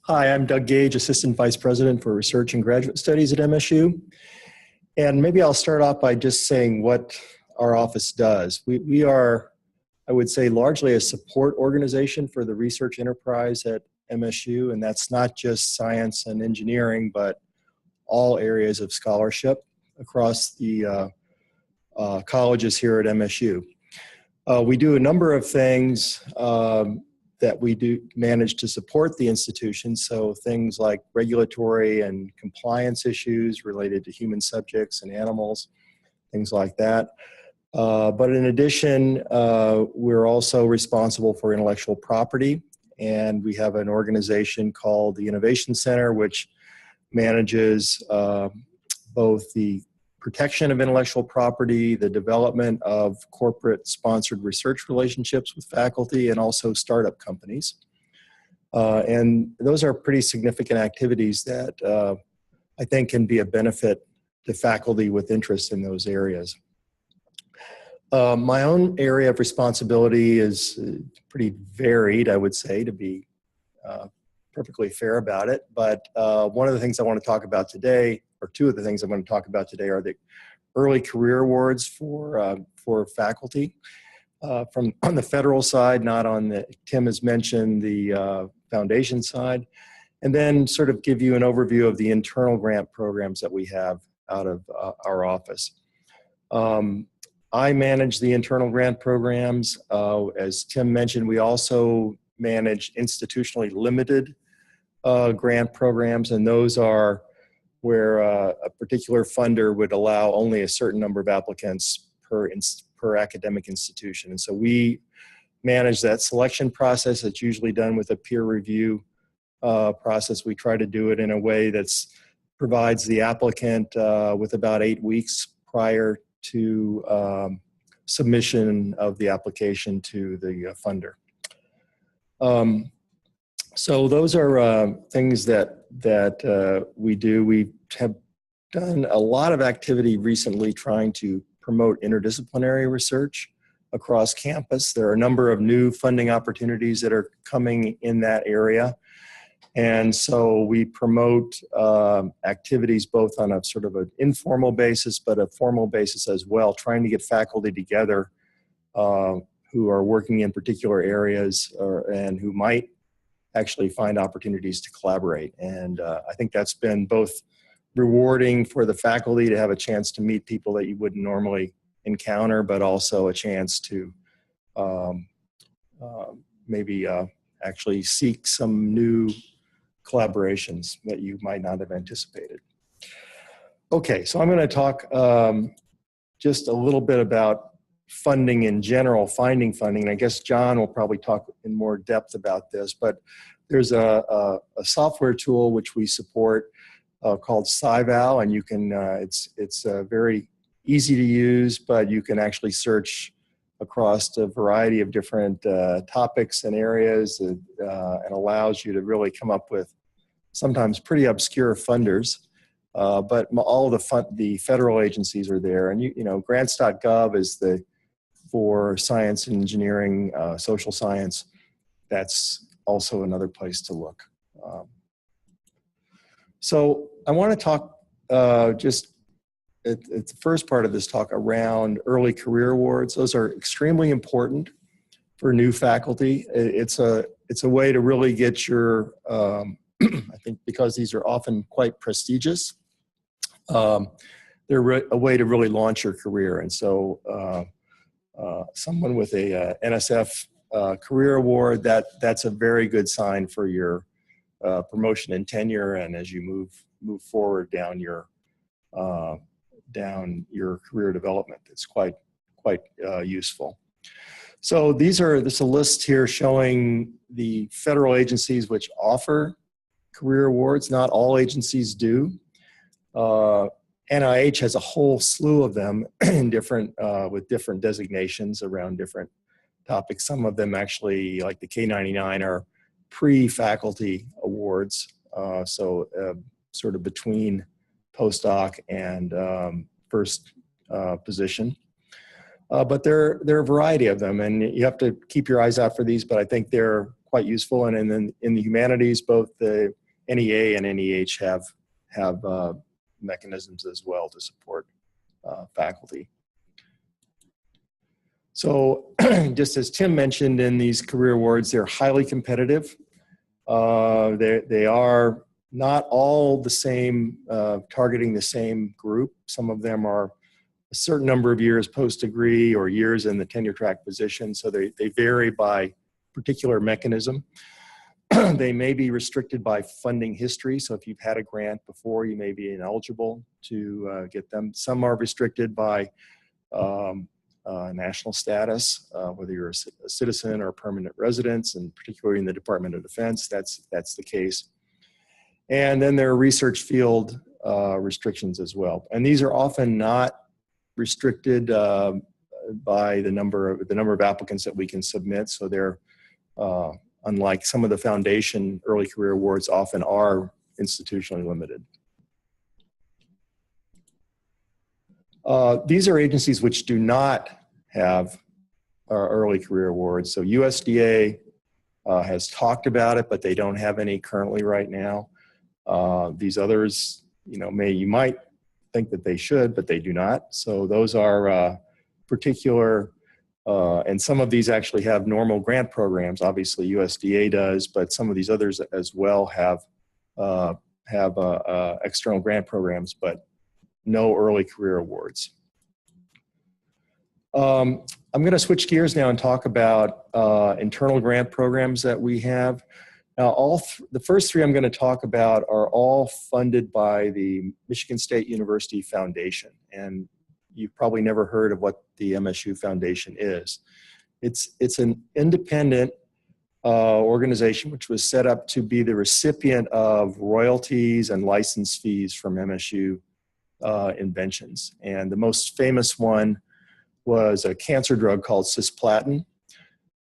Hi, I'm Doug Gage, Assistant Vice President for Research and Graduate Studies at MSU. And maybe I'll start off by just saying what our office does. We are, I would say, largely a support organization for the research enterprise at MSU, and that's not just science and engineering, but all areas of scholarship across the colleges here at MSU. We do a number of things that we do manage to support the institution. So things like regulatory and compliance issues related to human subjects and animals, things like that. But in addition, we're also responsible for intellectual property. And we have an organization called the Innovation Center, which manages both the protection of intellectual property, the development of corporate sponsored research relationships with faculty, and also startup companies. And those are pretty significant activities that I think can be a benefit to faculty with interest in those areas. My own area of responsibility is pretty varied, I would say, to be perfectly fair about it. But one of the things I want to talk about today, or two of the things I'm going to talk about today, are the early career awards for faculty from on the federal side, not on the, Tim has mentioned the foundation side, and then sort of give you an overview of the internal grant programs that we have out of our office. I manage the internal grant programs. As Tim mentioned, we also manage institutionally limited grant programs, and those are where a particular funder would allow only a certain number of applicants per academic institution. And so we manage that selection process. It's usually done with a peer review process. We try to do it in a way that provides the applicant with about 8 weeks prior to submission of the application to the funder. So those are things that we do. We have done a lot of activity recently trying to promote interdisciplinary research across campus. There are a number of new funding opportunities that are coming in that area. And so we promote activities both on a sort of an informal basis, but a formal basis as well, trying to get faculty together who are working in particular areas and who might actually find opportunities to collaborate. And I think that's been both rewarding for the faculty to have a chance to meet people that you wouldn't normally encounter, but also a chance to maybe actually seek some new collaborations that you might not have anticipated. Okay, so I'm going to talk just a little bit about funding in general, finding funding. I guess John will probably talk in more depth about this, but there's a software tool which we support called SciVal, and you can it's very easy to use, but you can actually search across a variety of different topics and areas, and allows you to really come up with sometimes pretty obscure funders. But all the federal agencies are there, and you know, grants.gov is for science and engineering, social science. That's also another place to look. So I want to talk just at the first part of this talk around early career awards. Those are extremely important for new faculty. It's a way to really get your, I think because these are often quite prestigious, they're a way to really launch your career. And so someone with a NSF career award, that's a very good sign for your promotion and tenure, and as you move forward down your career development. It's quite useful. So this is a list here showing the federal agencies which offer career awards. Not all agencies do. NIH has a whole slew of them in with different designations around different topics. Some of them actually, like the K99, are pre-faculty awards, so sort of between postdoc and first position. But there are a variety of them, and you have to keep your eyes out for these, but I think they're quite useful. And then in the humanities, both the NEA and NEH have mechanisms as well to support faculty. So just as Tim mentioned, in these career awards, they're highly competitive. They are not all the same, targeting the same group. Some of them are a certain number of years post-degree or years in the tenure track position, so they vary by particular mechanism. They may be restricted by funding history, so if you've had a grant before, you may be ineligible to get them. Some are restricted by national status, whether you're a citizen or a permanent resident, and particularly in the Department of Defense, that's the case. And then there are research field restrictions as well. And these are often not restricted by the number of applicants that we can submit. So they're, unlike some of the foundation early career awards, often are institutionally limited. These are agencies which do not have early career awards. So USDA has talked about it, but they don't have any currently right now. These others, you might think that they should, but they do not. So those are particular, and some of these actually have normal grant programs. Obviously USDA does, but some of these others as well have external grant programs, but no early career awards. I'm going to switch gears now and talk about internal grant programs that we have. Now, the first three I'm going to talk about are all funded by the Michigan State University Foundation, and you've probably never heard of what the MSU Foundation is. It's an independent organization which was set up to be the recipient of royalties and license fees from MSU inventions. And the most famous one was a cancer drug called cisplatin,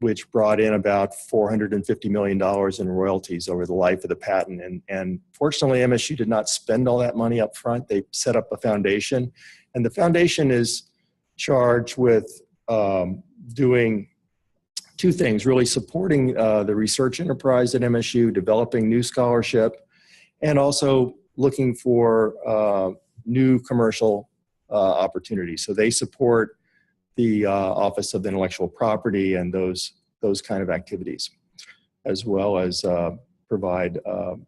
which brought in about $450 million in royalties over the life of the patent. And fortunately, MSU did not spend all that money up front. They set up a foundation, and the foundation is charged with doing two things, really supporting the research enterprise at MSU, developing new scholarship, and also looking for new commercial opportunities. So they support the Office of Intellectual Property and those kind of activities, as well as provide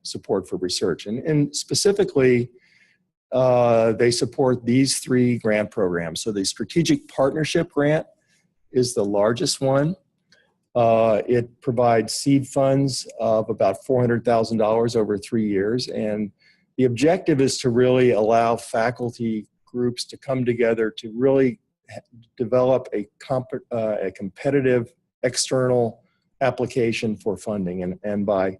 support for research. And specifically, they support these three grant programs. So the Strategic Partnership Grant is the largest one. It provides seed funds of about $400,000 over 3 years. And the objective is to really allow faculty groups to come together to really develop a competitive external application for funding. And by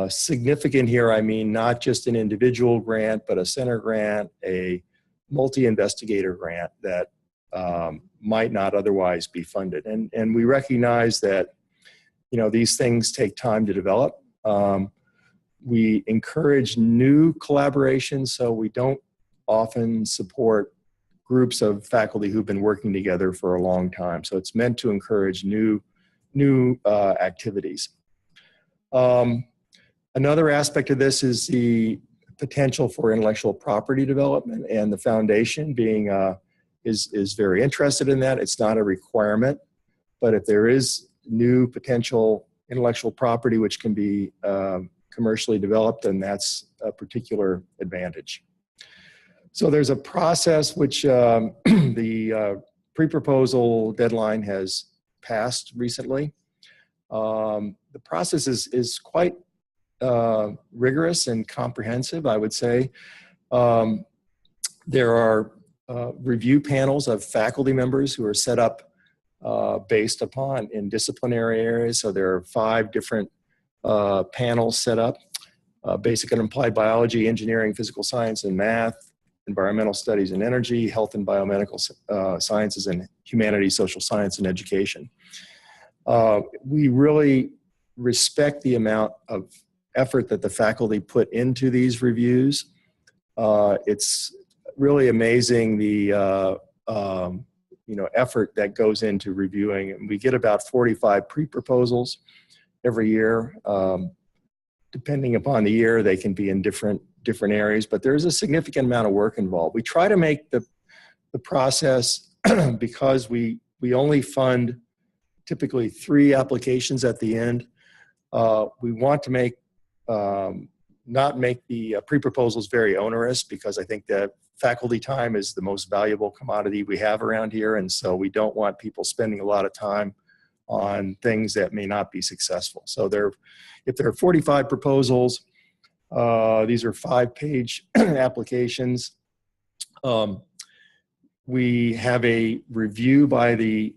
significant here, I mean not just an individual grant, but a center grant, a multi-investigator grant that might not otherwise be funded. And we recognize that, these things take time to develop. We encourage new collaboration, so we don't often support groups of faculty who've been working together for a long time. So it's meant to encourage new activities. Another aspect of this is the potential for intellectual property development, and the foundation is very interested in that. It's not a requirement, but if there is new potential intellectual property which can be commercially developed, then that's a particular advantage. So there's a process which the pre-proposal deadline has passed recently. The process is quite rigorous and comprehensive, I would say. There are review panels of faculty members who are set up based upon in disciplinary areas. So there are 5 different panels set up: basic and applied biology, engineering, physical science, and math, environmental studies and energy, health and biomedical sciences, and humanities, social science, and education. We really respect the amount of effort that the faculty put into these reviews. It's really amazing the effort that goes into reviewing. And we get about 45 pre-proposals, every year. Depending upon the year, they can be in different areas, but there's a significant amount of work involved. We try to make the process, because we only fund typically 3 applications at the end. We want to make not make the pre-proposals very onerous, because I think that faculty time is the most valuable commodity we have around here, and so we don't want people spending a lot of time on things that may not be successful. So if there are 45 proposals, these are 5-page applications. We have a review by the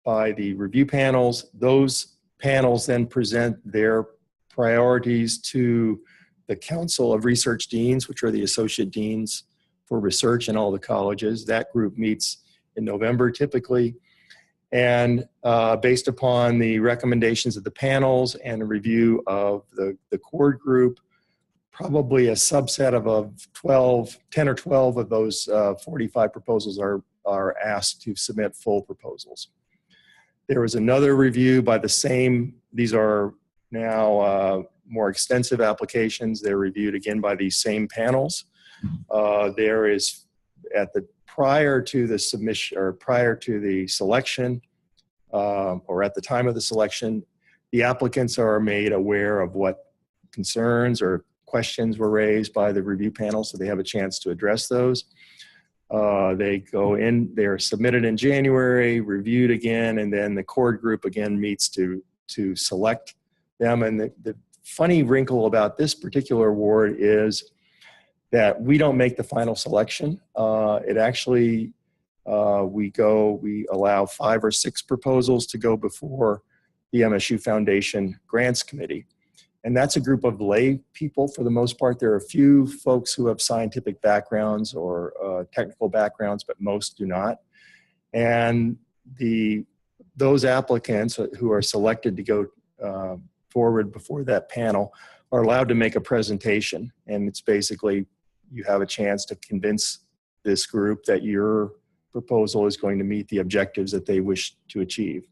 review panels. Those panels then present their priorities to the Council of Research Deans, which are the associate deans for research in all the colleges. That group meets in November typically. And based upon the recommendations of the panels and a review of the core group, probably a subset of 10 or 12 of those 45 proposals are asked to submit full proposals. There was another review by the same, these are now more extensive applications. They're reviewed again by these same panels. There is, prior to the submission, or prior to the selection, or at the time of the selection, the applicants are made aware of what concerns or questions were raised by the review panel, so they have a chance to address those. They go in, they're submitted in January, reviewed again, and then the core group again meets to select them. And the funny wrinkle about this particular award is that we don't make the final selection. It actually, we allow 5 or 6 proposals to go before the MSU Foundation Grants Committee. And that's a group of lay people for the most part. There are a few folks who have scientific backgrounds or technical backgrounds, but most do not. And those applicants who are selected to go forward before that panel are allowed to make a presentation. And it's basically, you have a chance to convince this group that your proposal is going to meet the objectives that they wish to achieve.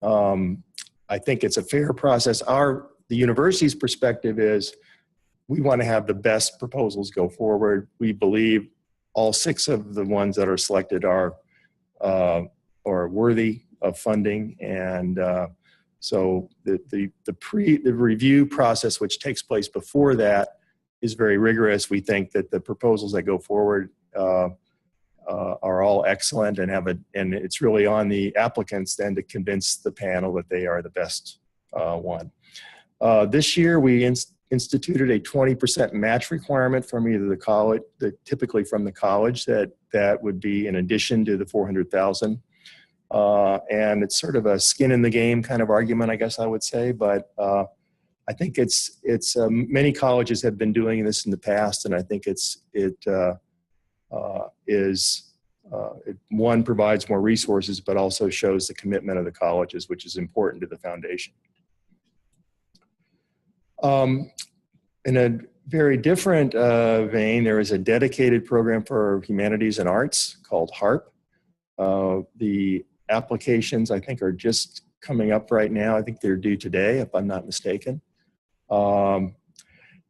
I think it's a fair process. The university's perspective is we want to have the best proposals go forward. We believe all 6 of the ones that are selected are worthy of funding, and so the review process, which takes place before that, is very rigorous. We think that the proposals that go forward are all excellent, and it's really on the applicants then to convince the panel that they are the best one. This year we instituted a 20% match requirement from either the college, typically from the college, that would be in addition to the $400,000. And it's sort of a skin in the game kind of argument, I guess I would say, but I think many colleges have been doing this in the past, and I think one, provides more resources, but also shows the commitment of the colleges, which is important to the foundation. In a very different vein, there is a dedicated program for humanities and arts called HARP. The applications, I think, are just coming up right now. I think they're due today, if I'm not mistaken.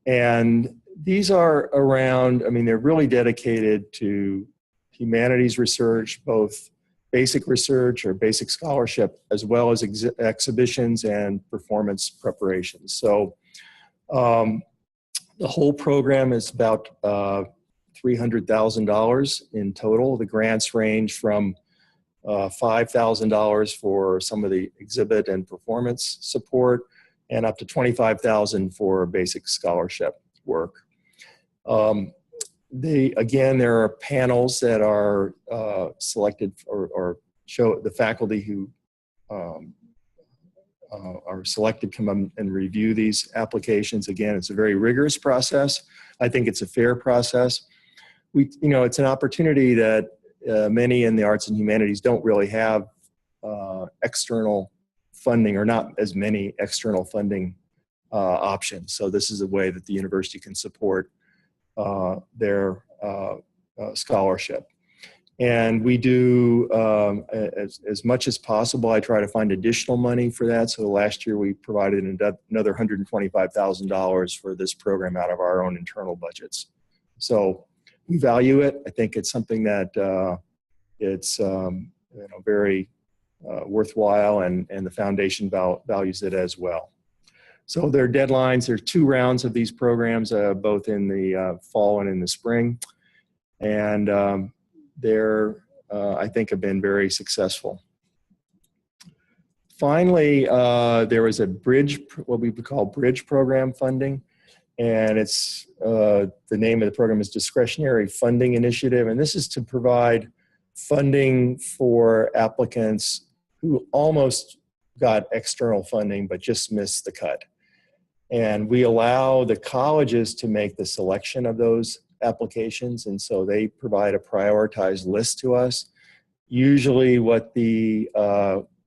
And these are around, they're really dedicated to humanities research, both basic research or basic scholarship, as well as exhibitions and performance preparations. So the whole program is about $300,000 in total. The grants range from $5,000 for some of the exhibit and performance support, and up to $25,000 for basic scholarship work. Again, there are panels that are selected or show the faculty who are selected come and review these applications. Again, it's a very rigorous process. I think it's a fair process. It's an opportunity that many in the arts and humanities don't really have external funding, or not as many external funding options. So this is a way that the university can support their scholarship. And we do, as much as possible, I try to find additional money for that. So last year we provided another $125,000 for this program out of our own internal budgets. So we value it. I think it's something that it's very worthwhile, and the foundation values it as well. So there are deadlines. There are 2 rounds of these programs, both in the fall and in the spring. And I think, have been very successful. Finally, there was a bridge, what we would call bridge program funding. And it's, the name of the program is Discretionary Funding Initiative. And this is to provide funding for applicants who almost got external funding, but just missed the cut. And we allow the colleges to make the selection of those applications. And so they provide a prioritized list to us. Usually what the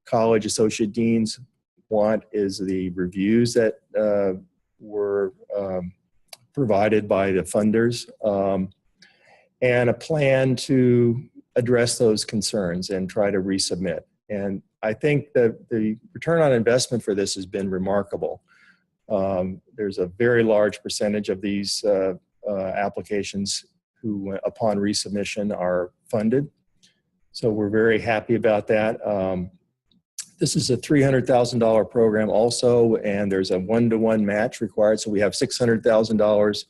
college associate deans want is the reviews that were provided by the funders, and a plan to address those concerns and try to resubmit. And I think that the return on investment for this has been remarkable. There's a very large percentage of these applications who, upon resubmission, are funded. So we're very happy about that. This is a $300,000 program also, and there's a 1-to-1 match required. So we have $600,000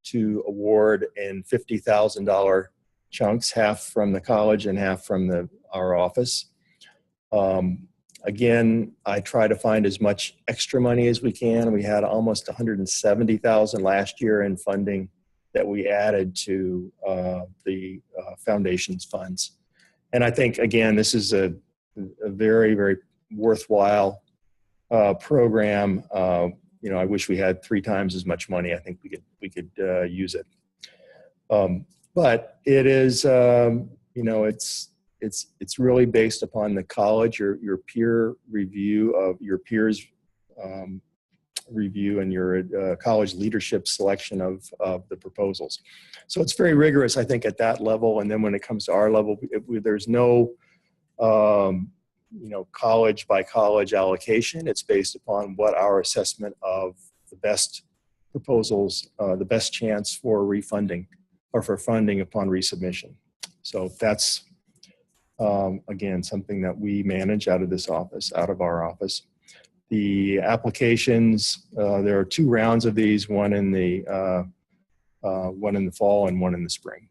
to award in $50,000 chunks, half from the college and half from our office. Again, I try to find as much extra money as we can. We had almost $170,000 last year in funding that we added to the foundation's funds. And I think, again, this is a very, very worthwhile program. I wish we had 3 times as much money. I think we could use it. But it is, it's really based upon the college, your peer review of your peers' review and your college leadership selection of the proposals. So it's very rigorous, I think, at that level. And then when it comes to our level, there's no college by college allocation. It's based upon what our assessment of the best proposals, the best chance for refunding or for funding upon resubmission. So that's, again, something that we manage out of this office, out of our office. The applications, there are 2 rounds of these, one in the fall and one in the spring.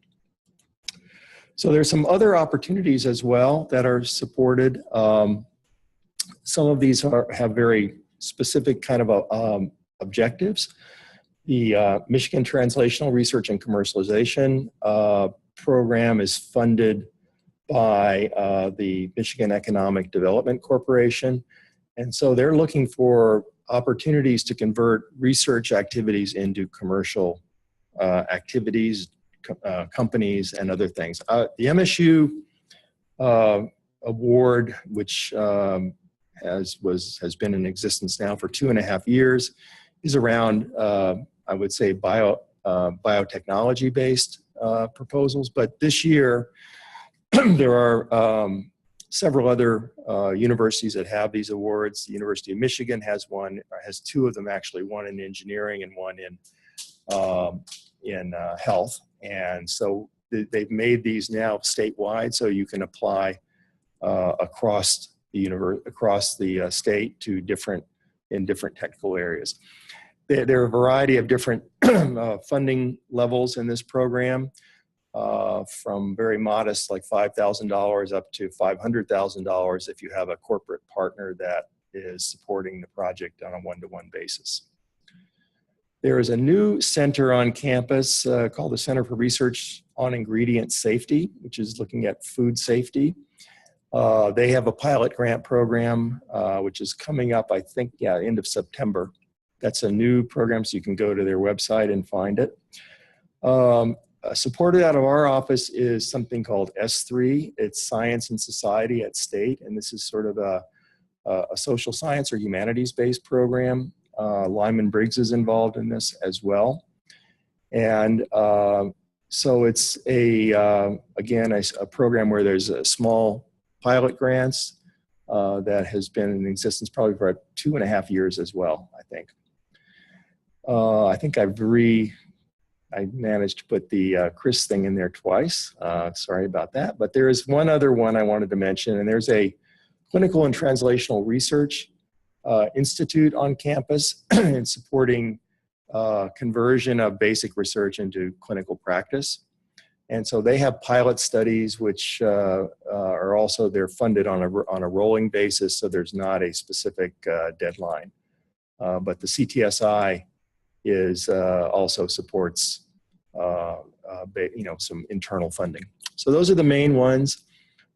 So there's some other opportunities as well that are supported. Some of these have very specific kind of objectives. The Michigan Translational Research and Commercialization program is funded by the Michigan Economic Development Corporation. And so they're looking for opportunities to convert research activities into commercial activities, companies, and other things. The MSU award, which has been in existence now for 2.5 years, is around, I would say, biotechnology-based proposals. But this year, there are several other universities that have these awards. The University of Michigan has 2 of them actually, one in engineering and one in health. And so they've made these now statewide, so you can apply across the state to different technical areas. There are a variety of different funding levels in this program, from very modest, like $5,000 up to $500,000 if you have a corporate partner that is supporting the project on a 1-to-1 basis. There is a new center on campus called the Center for Research on Ingredient Safety, which is looking at food safety. They have a pilot grant program, which is coming up, I think, end of September. That's a new program, so you can go to their website and find it. Supported out of our office is something called S3. It's Science and Society at State, and this is sort of a social science or humanities-based program. Lyman Briggs is involved in this as well. And So it's again, a program where there's a small pilot grants that has been in existence probably for 2.5 years as well, I think. I think I managed to put the Chris thing in there twice. Sorry about that. But there is one other one I wanted to mention, and there's a Clinical and Translational Research Institute on campus in supporting conversion of basic research into clinical practice. And so they have pilot studies, which are also, they're funded on a rolling basis, so there's not a specific deadline. But the CTSI also supports some internal funding. So those are the main ones.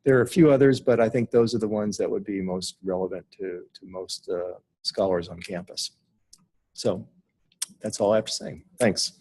There are a few others, but I think those are the ones that would be most relevant to most scholars on campus. So that's all I have to say. Thanks.